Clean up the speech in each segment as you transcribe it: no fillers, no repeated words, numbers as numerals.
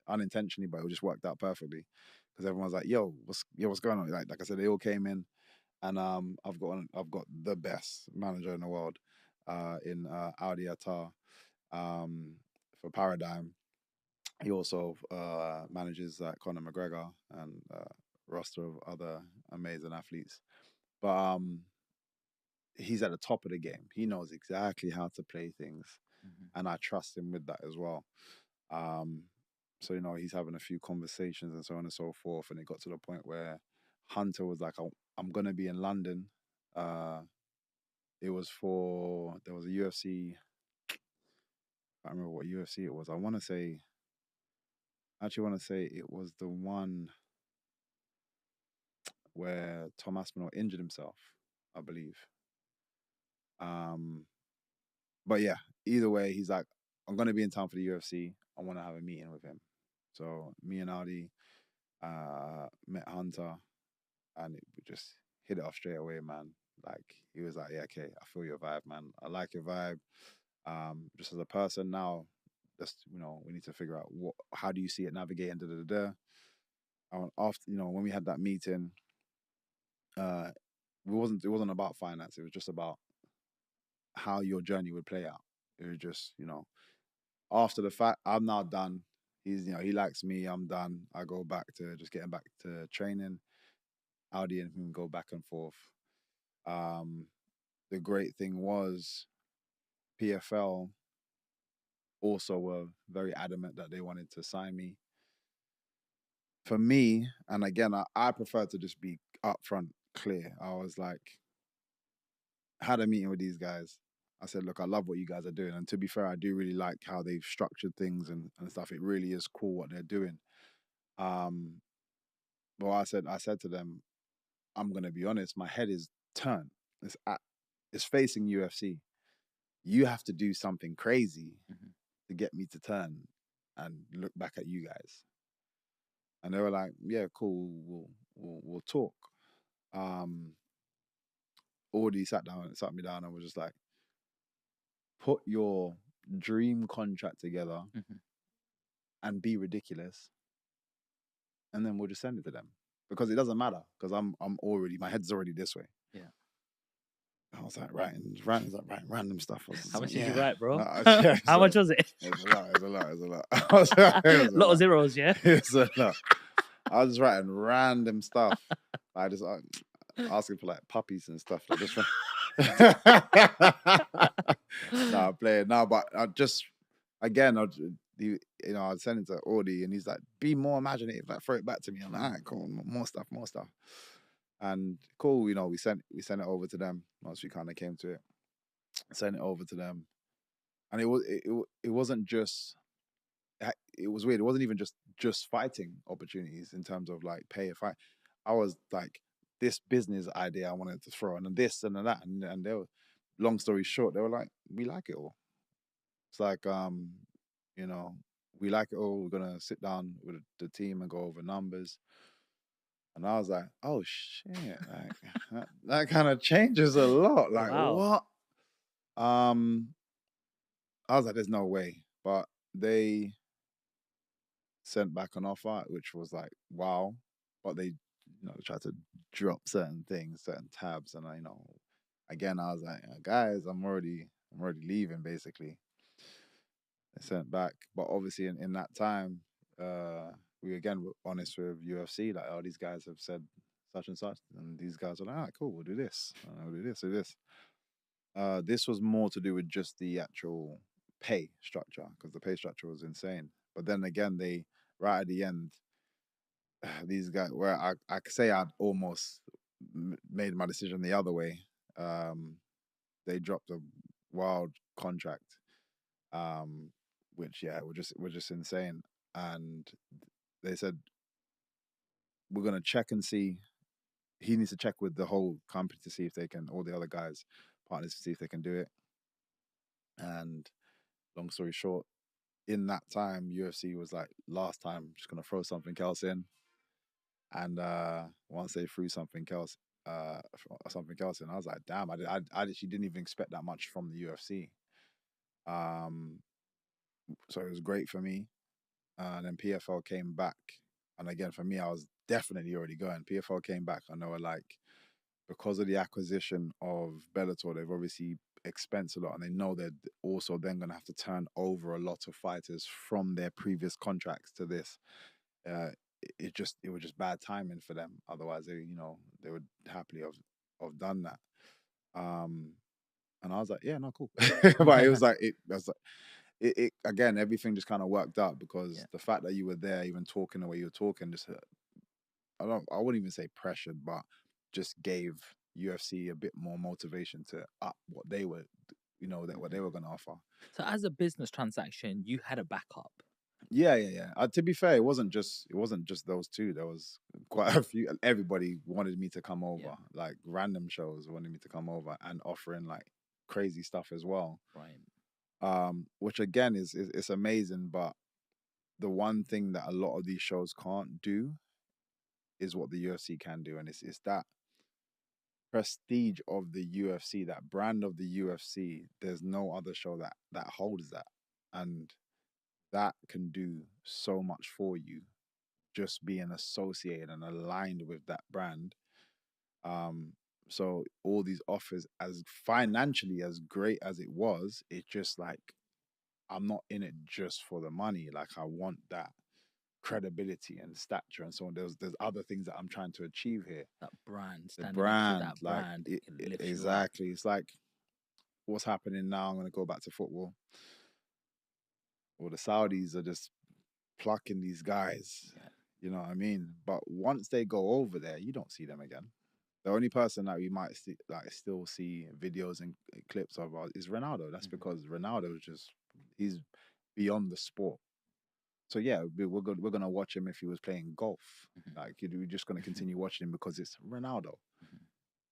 unintentionally, but it just worked out perfectly because everyone's like, "Yo, what's going on?" Like I said, they all came in, and I've got the best manager in the world, in Audi Attar, for Paradigm. He also manages Conor McGregor and roster of other amazing athletes. But he's at the top of the game. He knows exactly how to play things, and I trust him with that as well. Um, so he's having a few conversations and so on and so forth, and it got to the point where Hunter was like, "I'm gonna be in London." Uh, it was there was a UFC. I don't remember what UFC it was. I actually want to say it was the one where Tom Aspinall injured himself, I believe. Um, but yeah, either way, he's like, I'm gonna be in town for the UFC. I want to have a meeting with him. So me and Audi met Hunter, and we just hit it off straight away, man. Like he was like, yeah, okay, I feel your vibe, man. I like your vibe. Just as a person now, just we need to figure out how do you see it navigating. Da da da. After when we had that meeting, uh, it wasn't about finance. It was just about how your journey would play out. It was just after the fact, I'm now done. He likes me. I'm done. I go back to just getting back to training. Audi and him go back and forth. Um, the great thing was PFL also were very adamant that they wanted to sign me. For me, and again, I prefer to just be upfront, clear. I was like, had a meeting with these guys. I said, look, I love what you guys are doing. And to be fair, I do really like how they've structured things and stuff. It really is cool what they're doing. But I said to them, I'm gonna be honest, my head is turned. It's facing UFC. You have to do something crazy to get me to turn and look back at you guys. And they were like, yeah, cool, we'll talk. Audie sat me down and was just like, put your dream contract together and be ridiculous, and then we'll just send it to them because it doesn't matter because my head's already this way. Yeah. I was like writing random stuff. How much did you write, bro? Yeah, How much was it? It's a lot. A lot of zeros, yeah. It's a lot. I was just writing random stuff. I just asking for like puppies and stuff. Like just nah, playing. No, but I just again, I'd send it to Audie and he's like, be more imaginative, like throw it back to me. I'm like, all right, cool, more stuff. And cool, we sent it over to them once we kind of came to it. Sent it over to them. And it wasn't just it was weird. It wasn't even just fighting opportunities in terms of like pay a fight. I was like this business idea I wanted to throw and this and that and they were, long story short, they were like, we like it all. It's like we like it all. We're gonna sit down with the team and go over numbers. And I was like, oh shit, like that kind of changes a lot. Like Wow. what? I was like, there's no way. But they sent back an offer, which was like, wow. But they, tried to drop certain things, certain tabs, and again, I was like, guys, I'm already leaving, basically. They sent back, but obviously in that time, we again were honest with UFC, like, oh, these guys have said such and such, and these guys were like, all right, cool, we'll do this, we'll do this, do this. This was more to do with just the actual pay structure because the pay structure was insane. But then again, they right at the end, these guys where I could say I'd almost made my decision the other way. They dropped a wild contract, which were just insane. And they said we're gonna check and see. He needs to check with the whole company to see if they can, all the other guys, partners, to see if they can do it. And long story short, in that time, UFC was like, last time, I'm just gonna throw something else in. And once they threw something else in, I was like, damn, I actually didn't even expect that much from the UFC. So it was great for me. and then PFL came back. And again, for me, I was definitely already going. PFL came back, and they were like, because of the acquisition of Bellator, they've obviously expensed a lot, and they know they're also then going to have to turn over a lot of fighters from their previous contracts to this. Uh, it was just bad timing for them. Otherwise, they would happily have done that. Um, and I was like, yeah, no, cool. But it was like it again, everything just kind of worked out because the fact that you were there, even talking the way you were talking, just I wouldn't even say pressured, but just gave UFC a bit more motivation to up what they were, what they were going to offer. So as a business transaction, you had a backup. Yeah. To be fair, it wasn't just those two. There was quite a few. Everybody wanted me to come over, like random shows wanted me to come over and offering like crazy stuff as well. Right. Which again is it's amazing, but the one thing that a lot of these shows can't do is what the UFC can do, and it's that prestige of the UFC, that brand of the UFC. There's no other show that holds that, and that can do so much for you just being associated and aligned with that brand. So all these offers, as financially as great as it was, it's just like I'm not in it just for the money. Like I want that credibility and stature and so on. There's other things that I'm trying to achieve here. That brand, The standing next to brand, that like brand, it lifts exactly. It's like what's happening now. I'm going to go back to football. Well, the Saudis are just plucking these guys. Yeah. You know what I mean? But once they go over there, you don't see them again. The only person that we might see, like still see videos and clips of is Ronaldo. That's because Ronaldo is he's beyond the sport. So yeah, we're gonna watch him if he was playing golf. Like we're just gonna continue watching him because it's Ronaldo.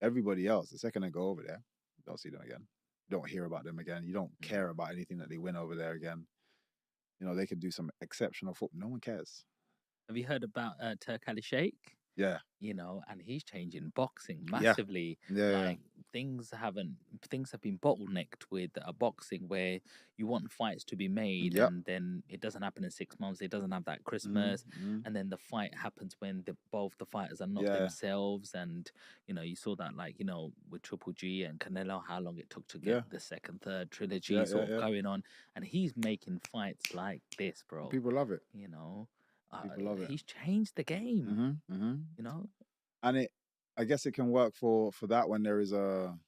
Everybody else, the second they go over there, you don't see them again. You don't hear about them again. You don't care about anything that they win over there again. They could do some exceptional football. No one cares. Have you heard about TakeASeat? Yeah. And he's changing boxing Yeah. massively. Yeah. Things have been bottlenecked with boxing where you want fights to be made, and then it doesn't happen in 6 months. It doesn't have that Christmas, and then the fight happens when both the fighters are not themselves. And you saw that with Triple G and Canelo, how long it took to get the second, third trilogy going on, and he's making fights like this, bro. People love it. People love it. He's changed the game. And I guess it can work for that when there is an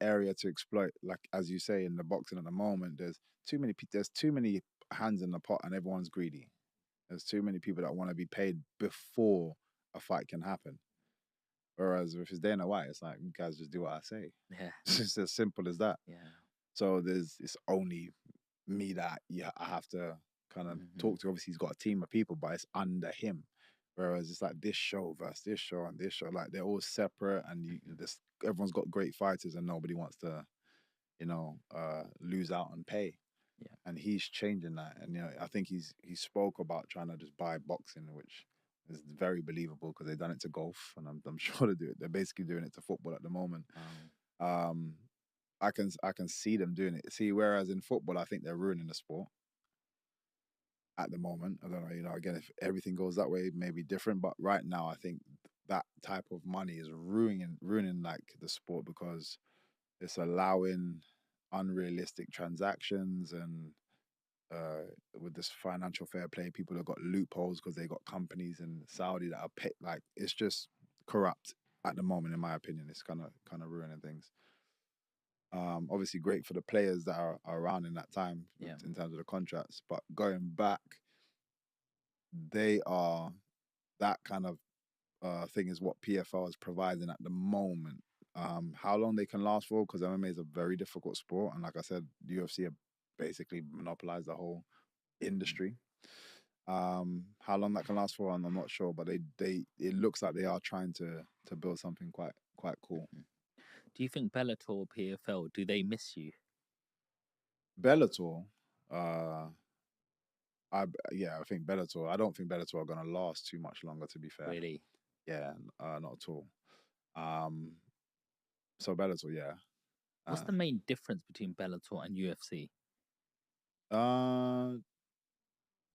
area to exploit. Like as you say, in the boxing at the moment, there's too many hands in the pot, and everyone's greedy. There's too many people that want to be paid before a fight can happen. Whereas if it's Dana White, it's like, you guys just do what I say. Yeah. It's just as simple as that. Yeah. So it's only me that I have to kind of talk to. Obviously, he's got a team of people, but it's under him. Whereas it's like this show versus this show and this show, like they're all separate, and everyone's got great fighters, and nobody wants to, lose out on pay. Yeah. And he's changing that, and I think he spoke about trying to just buy boxing, which is very believable because they've done it to golf, and I'm sure they do it. They're basically doing it to football at the moment. I can see them doing it. See, whereas in football, I think they're ruining the sport at the moment. I don't know, again, if everything goes that way, it may be different. But right now, I think that type of money is ruining like the sport because it's allowing unrealistic transactions and with this financial fair play, people have got loopholes because they got companies in Saudi that are like it's just corrupt at the moment, in my opinion. It's kind of ruining things. Obviously great for the players that are around in that time in terms of the contracts, but going back, they are that kind of thing is what PFL is providing at the moment. How long they can last for, because MMA is a very difficult sport, and like I said, the UFC have basically monopolized the whole industry. How long that can last for, I'm not sure, but it looks like they are trying to build something quite cool. Do you think Bellator or PFL, do they miss you? Bellator, I think Bellator. I don't think Bellator are gonna last too much longer, to be fair. Really? Yeah, not at all. So Bellator, yeah. What's the main difference between Bellator and UFC?